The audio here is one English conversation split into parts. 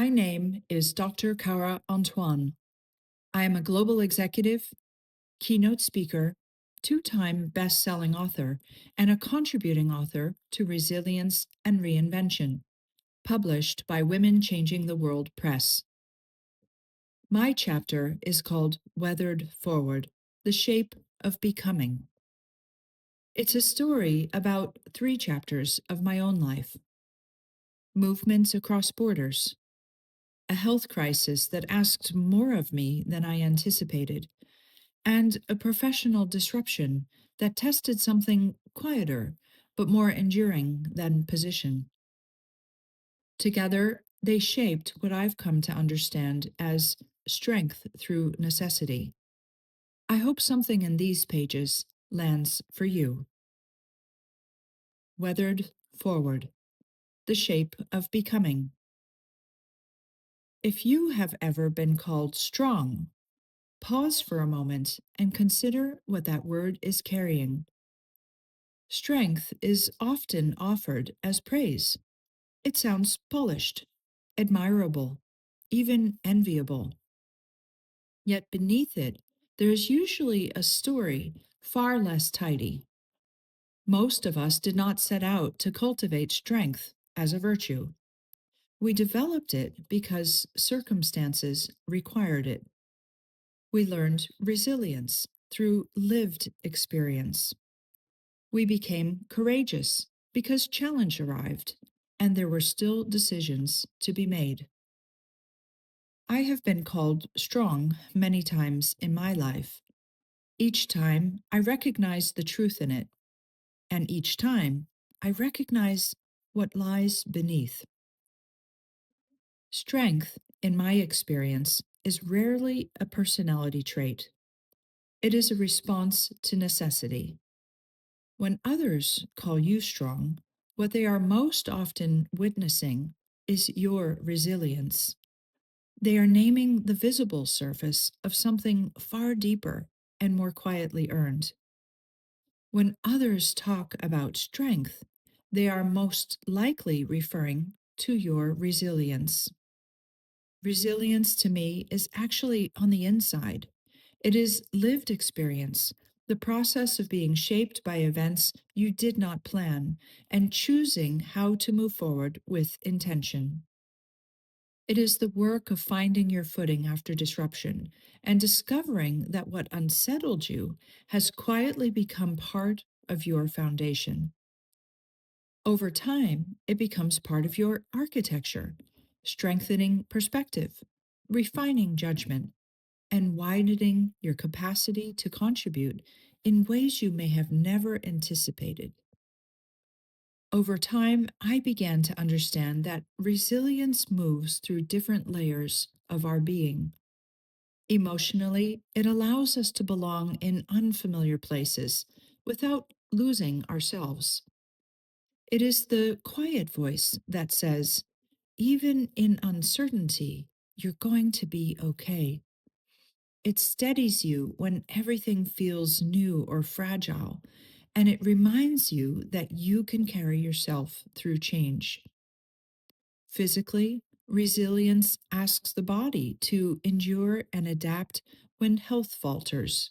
My name is Dr. Cara Antoine. I am a global executive, keynote speaker, two-time best-selling author, and a contributing author to Resilience and Reinvention, published by Women Changing the World Press. My chapter is called Weathered Forward, The Shape of Becoming. It's a story about three chapters of my own life: movements across borders, a health crisis that asked more of me than I anticipated, and a professional disruption that tested something quieter but more enduring than position. Together, they shaped what I've come to understand as strength through necessity. I hope something in these pages lands for you. Weathered Forward, the Shape of Becoming. If you have ever been called strong, pause for a moment and consider what that word is carrying. Strength is often offered as praise. It sounds polished, admirable, even enviable. Yet beneath it, there is usually a story far less tidy. Most of us did not set out to cultivate strength as a virtue. We developed it because circumstances required it. We learned resilience through lived experience. We became courageous because challenge arrived and there were still decisions to be made. I have been called strong many times in my life. Each time I recognize the truth in it, and each time I recognize what lies beneath. Strength, in my experience, is rarely a personality trait. It is a response to necessity. When others call you strong, what they are most often witnessing is your resilience. They are naming the visible surface of something far deeper and more quietly earned. When others talk about strength, they are most likely referring to your resilience. Resilience to me is actually on the inside. It is lived experience, the process of being shaped by events you did not plan and choosing how to move forward with intention. It is the work of finding your footing after disruption and discovering that what unsettled you has quietly become part of your foundation. Over time, it becomes part of your architecture, strengthening perspective, refining judgment, and widening your capacity to contribute in ways you may have never anticipated. Over time, I began to understand that resilience moves through different layers of our being. Emotionally, it allows us to belong in unfamiliar places without losing ourselves. It is the quiet voice that says, even in uncertainty, you're going to be okay. It steadies you when everything feels new or fragile, and it reminds you that you can carry yourself through change. Physically, resilience asks the body to endure and adapt when health falters.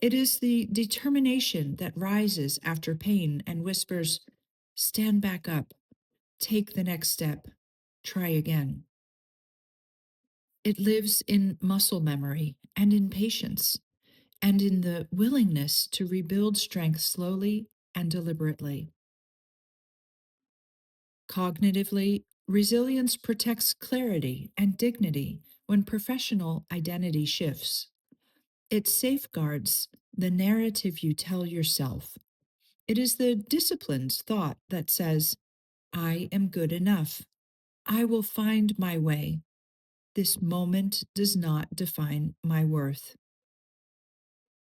It is the determination that rises after pain and whispers, stand back up, take the next step, try again. It lives in muscle memory and in patience, and in the willingness to rebuild strength slowly and deliberately. Cognitively, resilience protects clarity and dignity when professional identity shifts. It safeguards the narrative you tell yourself. It is the disciplined thought that says, I am good enough. I will find my way. This moment does not define my worth.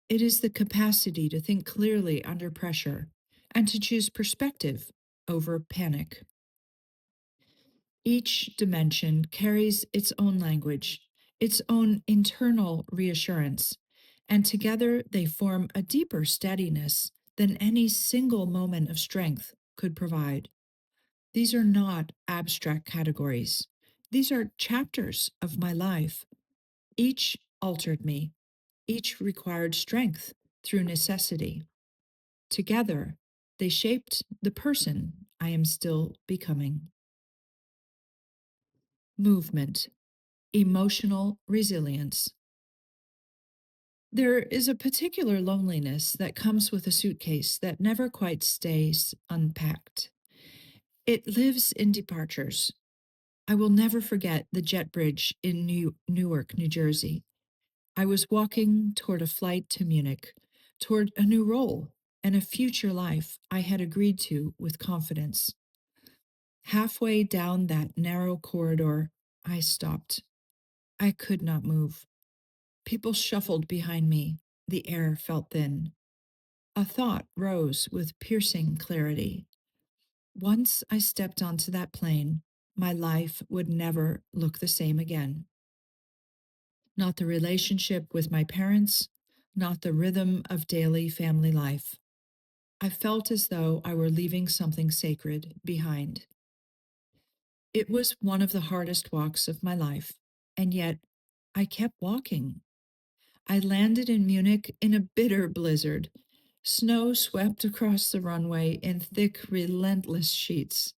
It is the capacity to think clearly under pressure and to choose perspective over panic. Each dimension carries its own language, its own internal reassurance, and together they form a deeper steadiness than any single moment of strength could provide. These are not abstract categories. These are chapters of my life. Each altered me, each required strength through necessity. Together, they shaped the person I am still becoming. Movement, emotional resilience. There is a particular loneliness that comes with a suitcase that never quite stays unpacked. It lives in departures. I will never forget the jet bridge in Newark, New Jersey. I was walking toward a flight to Munich, toward a new role and a future life I had agreed to with confidence. Halfway down that narrow corridor, I stopped. I could not move. People shuffled behind me. The air felt thin. A thought rose with piercing clarity. Once I stepped onto that plane, my life would never look the same again. Not the relationship with my parents, not the rhythm of daily family life. I felt as though I were leaving something sacred behind. It was one of the hardest walks of my life, and yet I kept walking. I landed in Munich in a bitter blizzard. Snow swept across the runway in thick, relentless sheets.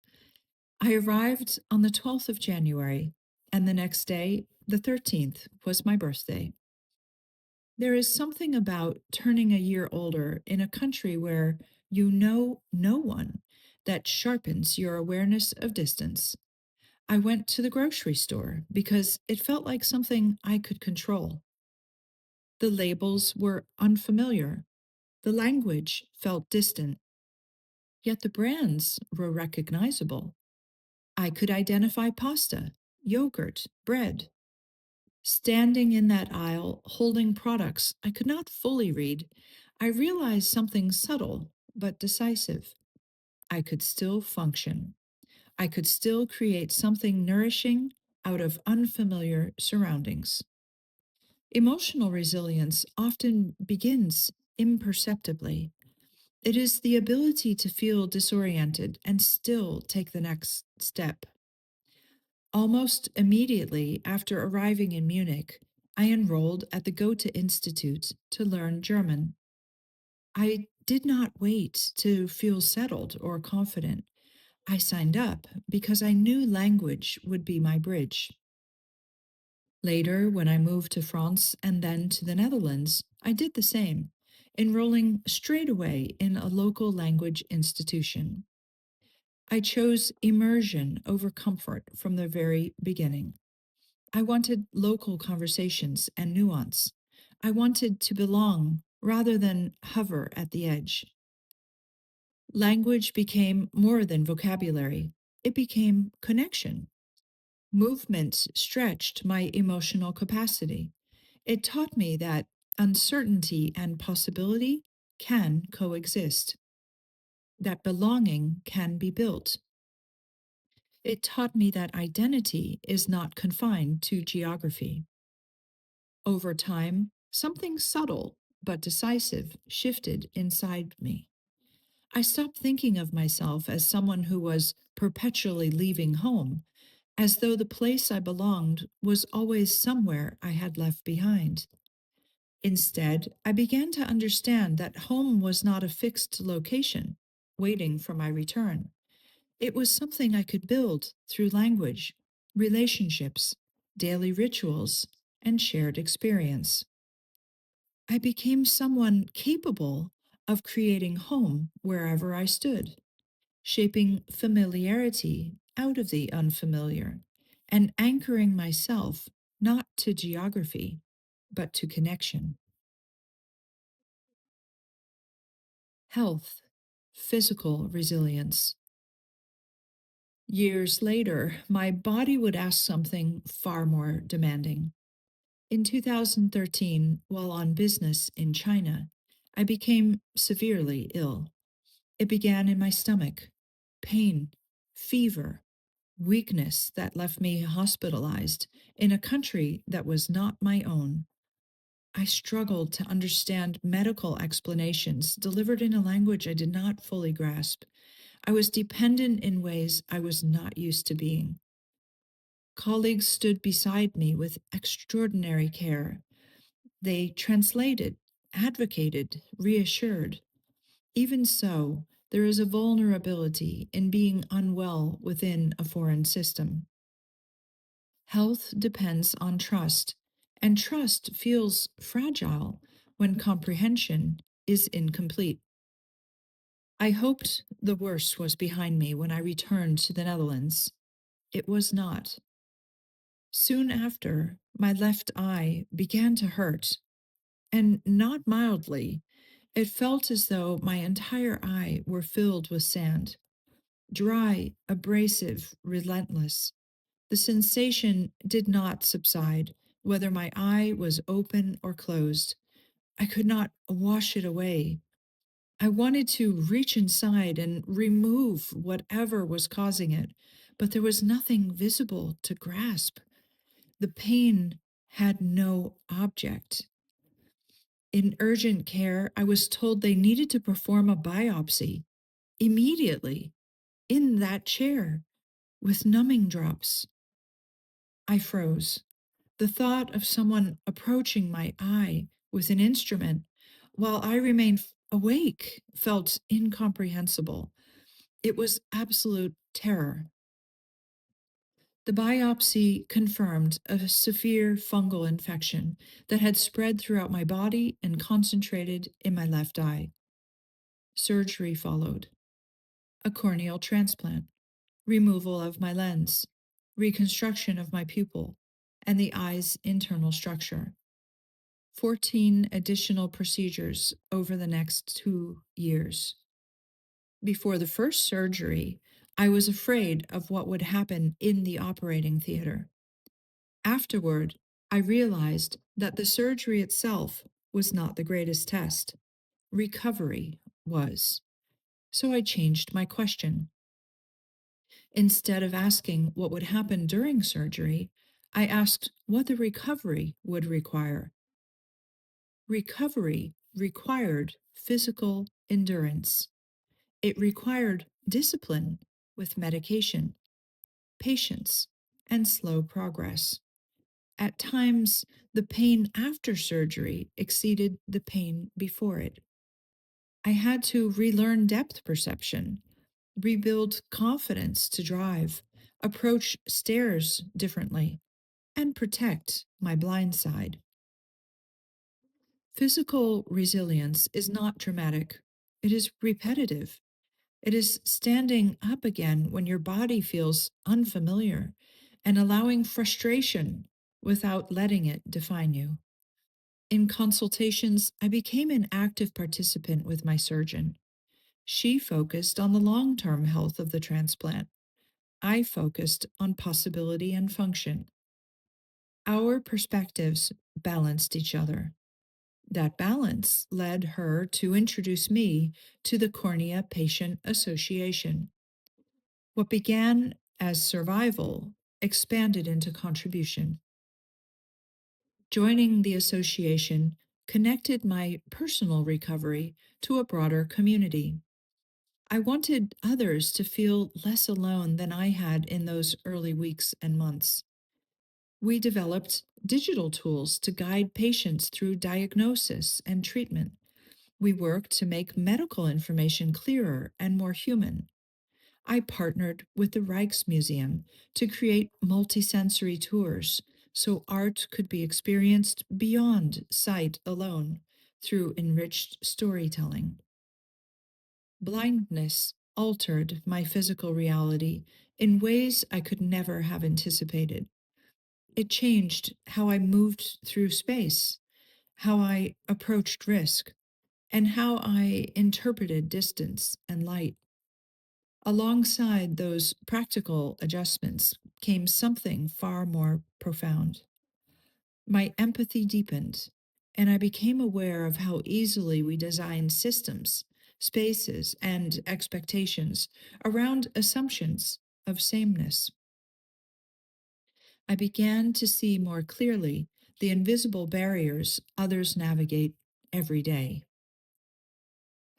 I arrived on the 12th of January, and the next day, the 13th, was my birthday. There is something about turning a year older in a country where you know no one that sharpens your awareness of distance. I went to the grocery store because it felt like something I could control. The labels were unfamiliar. The language felt distant, yet the brands were recognizable. I could identify pasta, yogurt, bread. Standing in that aisle, holding products I could not fully read, I realized something subtle but decisive. I could still function. I could still create something nourishing out of unfamiliar surroundings. Emotional resilience often begins imperceptibly. It is the ability to feel disoriented and still take the next step. Almost immediately after arriving in Munich, I enrolled at the Goethe Institute to learn German. I did not wait to feel settled or confident. I signed up because I knew language would be my bridge. Later, when I moved to France and then to the Netherlands, I did the same, enrolling straight away in a local language institution. I chose immersion over comfort from the very beginning. I wanted local conversations and nuance. I wanted to belong rather than hover at the edge. Language became more than vocabulary, it became connection. Movement stretched my emotional capacity. It taught me that uncertainty and possibility can coexist, that belonging can be built. It taught me that identity is not confined to geography. Over time, something subtle but decisive shifted inside me. I stopped thinking of myself as someone who was perpetually leaving home, as though the place I belonged was always somewhere I had left behind. Instead, I began to understand that home was not a fixed location, waiting for my return. It was something I could build through language, relationships, daily rituals, and shared experience. I became someone capable of creating home wherever I stood, shaping familiarity out of the unfamiliar, and anchoring myself not to geography, but to connection. Health, physical resilience. Years later, my body would ask something far more demanding. In 2013, while on business in China, I became severely ill. It began in my stomach pain, fever, weakness that left me hospitalized in a country that was not my own. I struggled to understand medical explanations delivered in a language I did not fully grasp. I was dependent in ways I was not used to being. Colleagues stood beside me with extraordinary care. They translated, advocated, reassured. Even so, there is a vulnerability in being unwell within a foreign system. Health depends on trust, and trust feels fragile when comprehension is incomplete. I hoped the worst was behind me when I returned to the Netherlands. It was not. Soon after, my left eye began to hurt, and not mildly. It felt as though my entire eye were filled with sand, dry, abrasive, relentless. The sensation did not subside, whether my eye was open or closed. I could not wash it away. I wanted to reach inside and remove whatever was causing it, but there was nothing visible to grasp. The pain had no object. In urgent care, I was told they needed to perform a biopsy immediately in that chair with numbing drops. I froze. The thought of someone approaching my eye with an instrument while I remained awake felt incomprehensible. It was absolute terror. The biopsy confirmed a severe fungal infection that had spread throughout my body and concentrated in my left eye. Surgery followed: a corneal transplant, removal of my lens, reconstruction of my pupil, and the eye's internal structure. 14 additional procedures over the next 2 years. Before the first surgery, I was afraid of what would happen in the operating theater. Afterward, I realized that the surgery itself was not the greatest test. Recovery was. So I changed my question. Instead of asking what would happen during surgery, I asked what the recovery would require. Recovery required physical endurance. It required discipline with medication, patience, and slow progress. At times, the pain after surgery exceeded the pain before it. I had to relearn depth perception, rebuild confidence to drive, approach stairs differently, and protect my blind side. Physical resilience is not dramatic, it is repetitive. It is standing up again when your body feels unfamiliar and allowing frustration without letting it define you. In consultations, I became an active participant with my surgeon. She focused on the long term health of the transplant. I focused on possibility and function. Our perspectives balanced each other. That balance led her to introduce me to the Cornea Patient Association. What began as survival expanded into contribution. Joining the association connected my personal recovery to a broader community. I wanted others to feel less alone than I had in those early weeks and months. We developed digital tools to guide patients through diagnosis and treatment. We worked to make medical information clearer and more human. I partnered with the Rijksmuseum to create multisensory tours so art could be experienced beyond sight alone through enriched storytelling. Blindness altered my physical reality in ways I could never have anticipated. It changed how I moved through space, how I approached risk, and how I interpreted distance and light. Alongside those practical adjustments came something far more profound. My empathy deepened, and I became aware of how easily we design systems, spaces, and expectations around assumptions of sameness. I began to see more clearly the invisible barriers others navigate every day.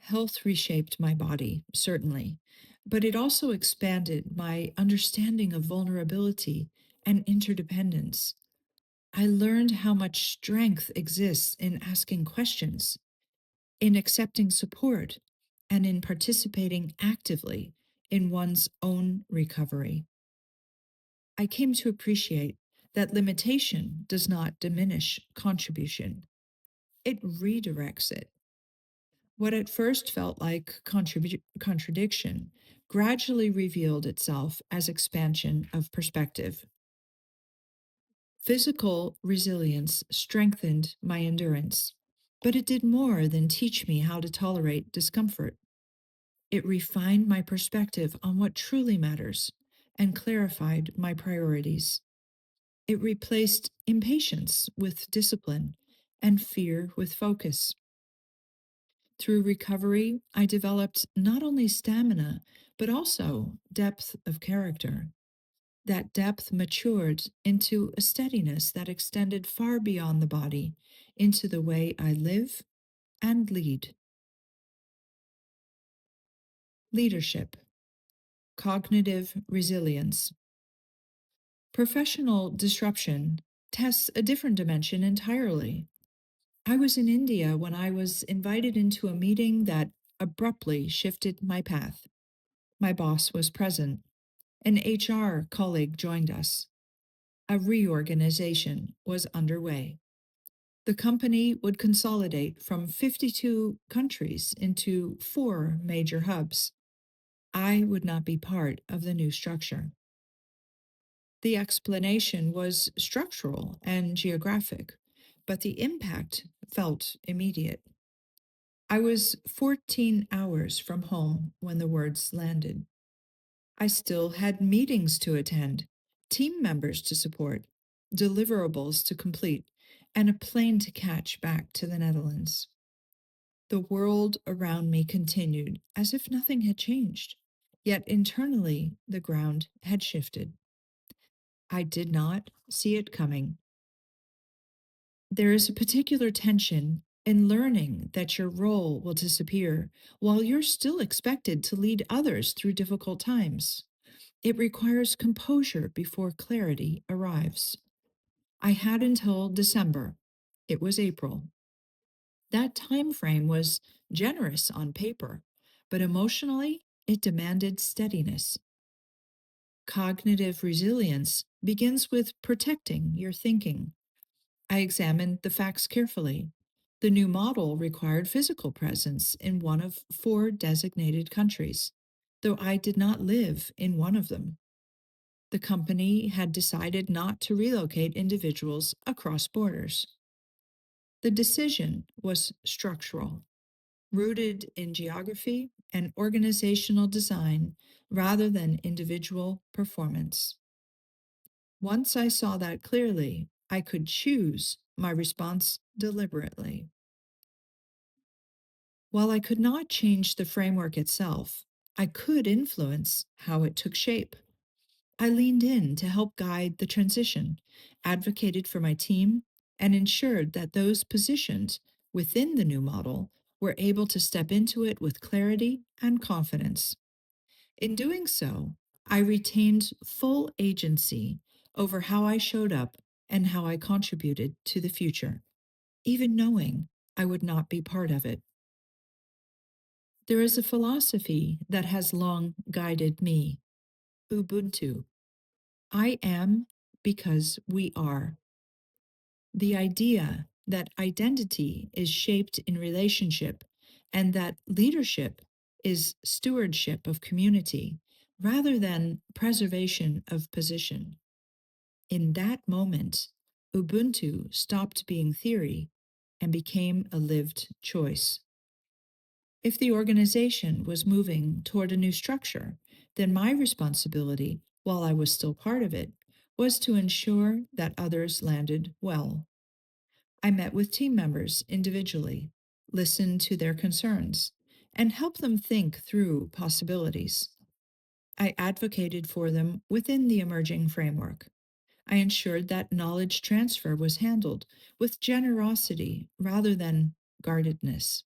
Health reshaped my body, certainly, but it also expanded my understanding of vulnerability and interdependence. I learned how much strength exists in asking questions, in accepting support, and in participating actively in one's own recovery. I came to appreciate that limitation does not diminish contribution, it redirects it. What at first felt like contradiction gradually revealed itself as expansion of perspective. Physical resilience strengthened my endurance, but it did more than teach me how to tolerate discomfort. It refined my perspective on what truly matters and clarified my priorities. It replaced impatience with discipline and fear with focus. Through recovery, I developed not only stamina, but also depth of character. That depth matured into a steadiness that extended far beyond the body into the way I live and lead. Leadership, cognitive resilience. Professional disruption tests a different dimension entirely. I was in India when I was invited into a meeting that abruptly shifted my path. My boss was present. An HR colleague joined us. A reorganization was underway. The company would consolidate from 52 countries into four major hubs. I would not be part of the new structure. The explanation was structural and geographic, but the impact felt immediate. I was 14 hours from home when the words landed. I still had meetings to attend, team members to support, deliverables to complete, and a plane to catch back to the Netherlands. The world around me continued as if nothing had changed, yet internally the ground had shifted. I did not see it coming. There is a particular tension in learning that your role will disappear while you're still expected to lead others through difficult times. It requires composure before clarity arrives. I had until December. It was April. That time frame was generous on paper, but emotionally, it demanded steadiness. Cognitive resilience begins with protecting your thinking. I examined the facts carefully. The new model required physical presence in one of four designated countries, though I did not live in one of them. The company had decided not to relocate individuals across borders. The decision was structural, rooted in geography and organizational design rather than individual performance. Once I saw that clearly, I could choose my response deliberately. While I could not change the framework itself, I could influence how it took shape. I leaned in to help guide the transition, advocated for my team, and ensured that those positioned within the new model were able to step into it with clarity and confidence. In doing so, I retained full agency over how I showed up and how I contributed to the future, even knowing I would not be part of it. There is a philosophy that has long guided me: Ubuntu. I am because we are. The idea that identity is shaped in relationship and that leadership is stewardship of community rather than preservation of position. In that moment, Ubuntu stopped being theory and became a lived choice. If the organization was moving toward a new structure, then my responsibility, while I was still part of it, was to ensure that others landed well. I met with team members individually, listened to their concerns, and helped them think through possibilities. I advocated for them within the emerging framework. I ensured that knowledge transfer was handled with generosity rather than guardedness.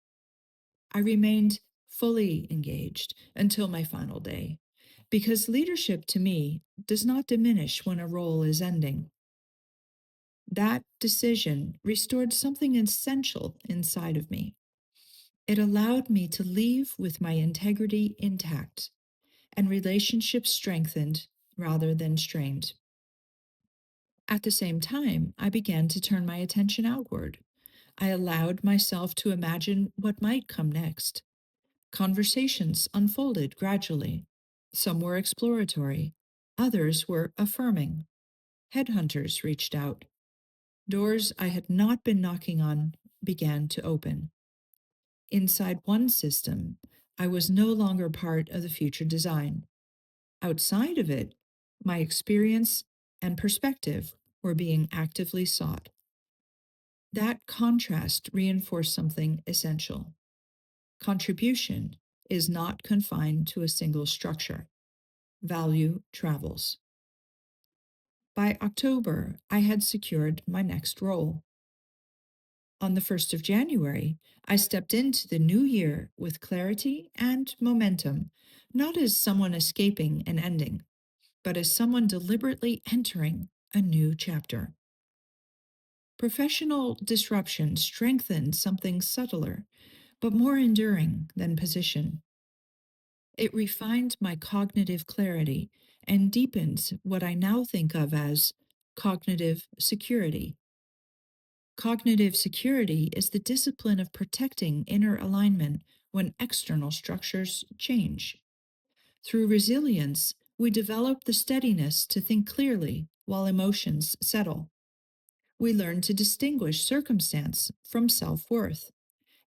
I remained fully engaged until my final day, Because leadership to me does not diminish when a role is ending. That decision restored something essential inside of me. It allowed me to leave with my integrity intact and relationships strengthened rather than strained. At the same time, I began to turn my attention outward. I allowed myself to imagine what might come next. Conversations unfolded gradually. Some were exploratory, others were affirming. Headhunters reached out. Doors I had not been knocking on began to open. Inside one system, I was no longer part of the future design. Outside of it, my experience and perspective were being actively sought. That contrast reinforced something essential. Contribution is not confined to a single structure. Value travels. By October, I had secured my next role. On the 1st of January, I stepped into the new year with clarity and momentum, not as someone escaping an ending, but as someone deliberately entering a new chapter. Professional disruption strengthened something subtler, but more enduring than position. It refined my cognitive clarity and deepened what I now think of as cognitive security. Cognitive security is the discipline of protecting inner alignment when external structures change. Through resilience, we develop the steadiness to think clearly while emotions settle. We learn to distinguish circumstance from self worth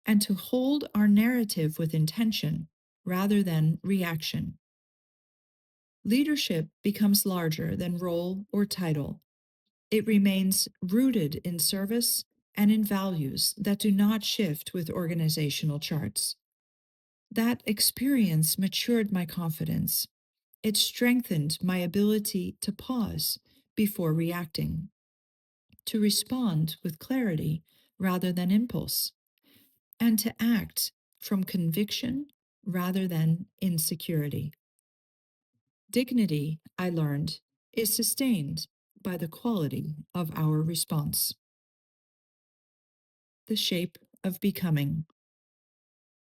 and to hold our narrative with intention rather than reaction. Leadership becomes larger than role or title. It remains rooted in service and in values that do not shift with organizational charts. That experience matured my confidence. It strengthened my ability to pause before reacting, to respond with clarity rather than impulse, and to act from conviction rather than insecurity. Dignity, I learned, is sustained by the quality of our response. The shape of becoming.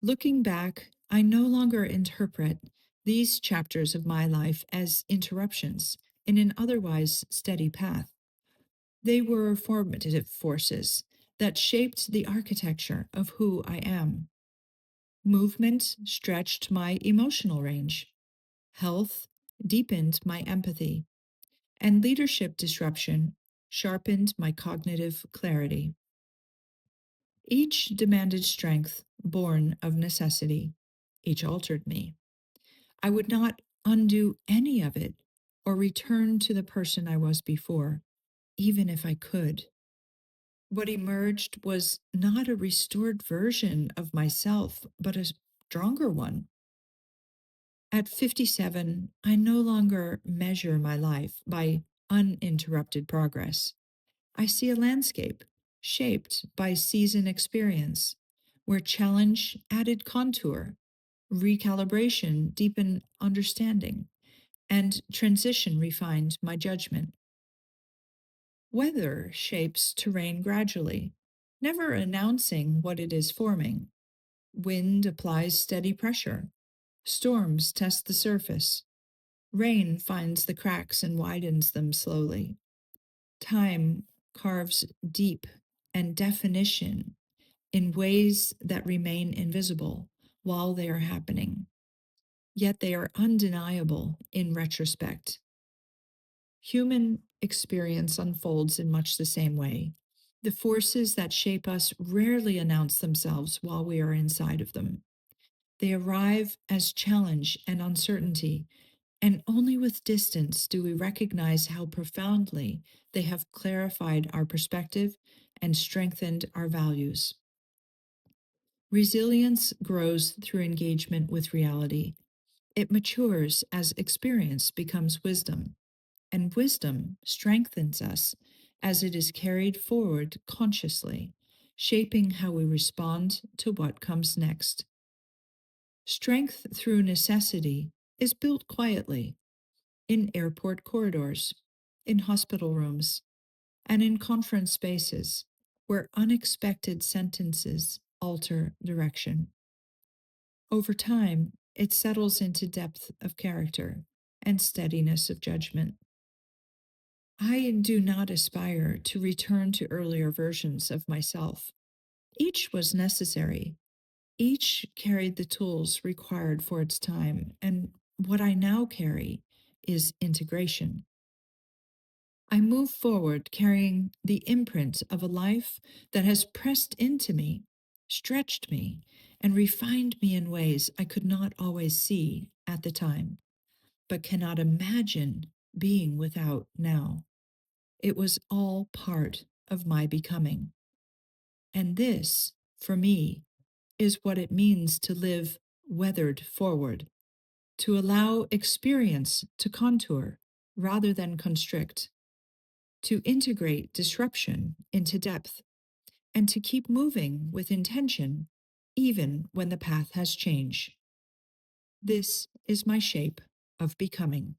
Looking back, I no longer interpret these chapters of my life as interruptions in an otherwise steady path. They were formative forces that shaped the architecture of who I am. Movement stretched my emotional range. Health deepened my empathy. And leadership disruption sharpened my cognitive clarity. Each demanded strength born of necessity. Each altered me. I would not undo any of it or return to the person I was before, even if I could. What emerged was not a restored version of myself, but a stronger one. At 57, I no longer measure my life by uninterrupted progress. I see a landscape shaped by season experience, where challenge added contour, recalibration deepened understanding, and transition refined my judgment. Weather shapes terrain gradually, never announcing what it is forming. Wind applies steady pressure. Storms test the surface. Rain finds the cracks and widens them slowly. Time carves deep and definition in ways that remain invisible while they are happening, yet they are undeniable in retrospect. Human experience unfolds in much the same way. The forces that shape us rarely announce themselves while we are inside of them. They arrive as challenge and uncertainty, and only with distance do we recognize how profoundly they have clarified our perspective and strengthened our values. Resilience grows through engagement with reality. It matures as experience becomes wisdom, and wisdom strengthens us as it is carried forward consciously, shaping how we respond to what comes next. Strength through necessity is built quietly in airport corridors, in hospital rooms, and in conference spaces where unexpected sentences alter direction. Over time, it settles into depth of character and steadiness of judgment. I do not aspire to return to earlier versions of myself. Each was necessary, each carried the tools required for its time, and what I now carry is integration. I move forward carrying the imprint of a life that has pressed into me, stretched me, and refined me in ways I could not always see at the time, but cannot imagine being without now. It was all part of my becoming. And this, for me, is what it means to live weathered forward, to allow experience to contour rather than constrict, to integrate disruption into depth, and to keep moving with intention, even when the path has changed. This is my shape of becoming.